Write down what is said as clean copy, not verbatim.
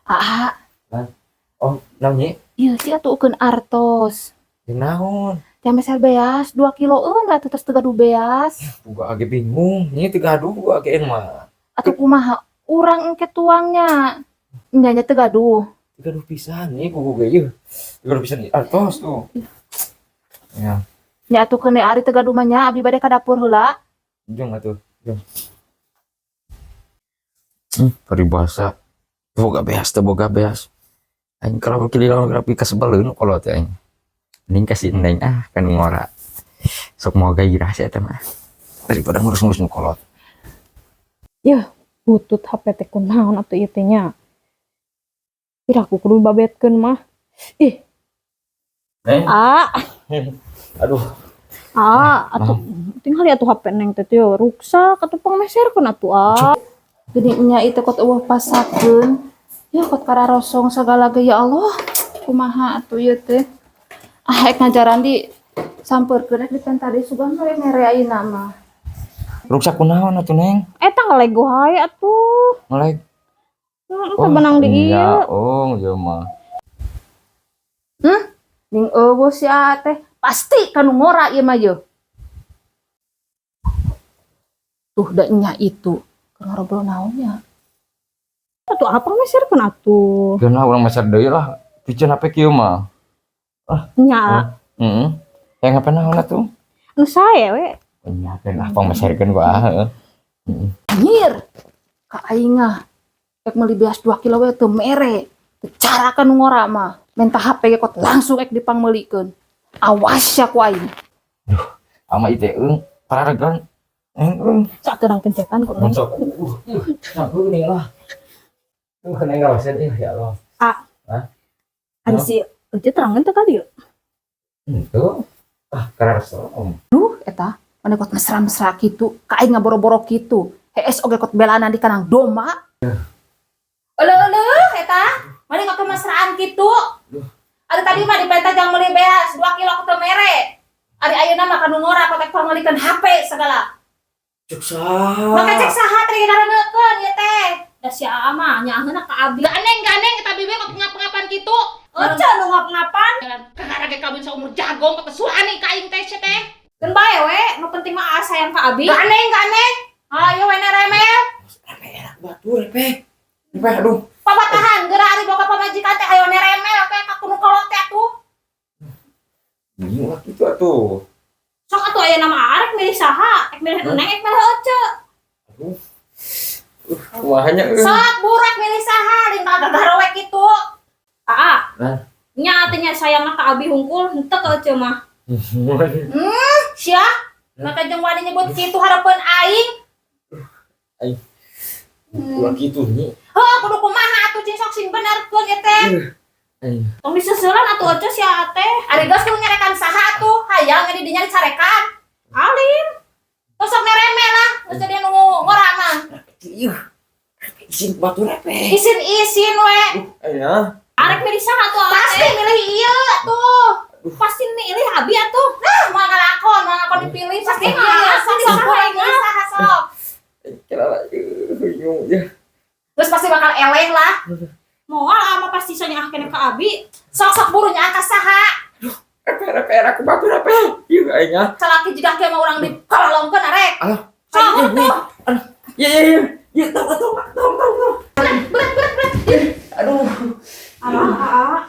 Ah, Oh, naon nya? ieu sih atukeun artos. Jeung naon? Teh meser beas 2 kilo atuh terus teu gaduh beas. Gua age bingung. Nya teu gaduh gua age mah. Atuh kumaha urang engke tuangnya. Nya nya teu gaduh. Teu gaduh pisan nih gua ge ieu. Teu gaduh pisan artos tuh. Ya, Nya atukeun deui ari teu gaduh mah nya abdi bade ka dapur heula. jeung atuh. Jeung. Paribasa. Boga beas. Aing kalau kililawan grafi kasebeleun kolot aing. Mending kasih neng kan ngora. Sok mau gairah sih eta mah. Daripada ngurus-ngurus nu kolot. Yah, butut HP teh kunaon atuh ieu teh nya. Ira aku kudu babetkeun mah. Ih, Aduh, atuh tinggal atuh HP neng teh teh ruksak atuh pangmeserkeun atuh Gini nya itu kot eueuh pasakeun. Ya kot kararosong sagala ge ya Allah. Kumaha atuh ieu teh? Ek ngajaran di sampeurkeun rek di tadi sugan mere ayeuna mah. ruksak kunaon atuh Neng? Eta ngalego hae atuh. Ngeleg. Teu benang di ieu. Oh, iya mah. Ning eueuh si teh pasti kanu ngora ieu mah yeuh. Tuh da nya itu. Keur ngobrol naon nya? Atuh apa meserkeun atuh. Geuna urang maser deui lah. Piceun HP kieu mah. Nya, Heeh. Yang HP naon atuh? nu sae we. Nya kan pangmeserkeun gua heeh. Anjir. Ka aing ah. Ek meuli beas 2 kilo we teu mere. Teu cara kanu ngora mah. Minta HP ge kot langsung ek dipangmeulikeun. Awas ya ku aing. Ama ieu teh pararegan. Sakeurang pencetan kok. Monsok. Sampun nih lah. Neng ngawasan ya Allah. Ada si itu terangan teh kali ya. Itu kararso. Duh eta mana kot mesra-mesra kitu. Ka aing ngaboro-boro kitu. Hees oge kot belana di kanang doma. Eueuh eta. Mana kot mesraan kitu. Ari tadi mah dipenta jang meuli beas 2 kilo teu mere. Ari ayeuna mah kanu ngora kot ek pameulikeun HP segala. Cuk saha? Maka cek saha teh ngaraneukeun ieu teh. Da si ama nyaheuna ka abdi. Ganeng eta bibi kok ngap-ngapan kitu. Ece nu ngap-ngapan. Kagara ge kawin saumur jagong kok suani ka aing teh teh. Keun bae we, nu penting mah sayang ka abdi. Ganeng. Ayo we remel. Repe enak batur repe. Repe aduh. Pabatahan geura ari boga pamajikan teh ayo remel kayak ka kudu kolot teh atuh. Ini lah gitu atuh. Sok atuh aya nama arek milih saha? Ek milih Neng, ek milih Ece. Aduh. Kumahanya Sok burak milih saha, lintang gara-gara we kitu. Nah. Nya artinya sayang ka abi hungkul henteu ka Ece mah. Sia. Maka jeung wani nyebut kitu harapeun aing. Aing. Ulah kitu nya. Heuh, kudu kumaha atuh cing sok sing benerkeun ieu teh. Tong diseuselan atuh Ece sia teh. Ari geus kudu nyarekan saha atuh? Hayang di dinya dicarekan. Alim. Tos sok nereme lah, geus jadi nu ngora mah. Isin batur repe. Isin we. Aya. Arek milih saha atuh? Pasti milih ieu atuh. Pasti milih abi atuh. Nah, moal ngalakon dipilih pasti ieu. Sok milih saha sok. Kira lah bingung ya. Terus pasti bakal eleh lah. Moal ama pasti sonya kene ka abi. Sok burunya ka saha? Repe aku batur repe. Ieu aingnya. Salaki jiga ke mah urang dipalolongkeun arek. Alah. Sok atuh. Ya, tong. Berat. Aduh. Ah.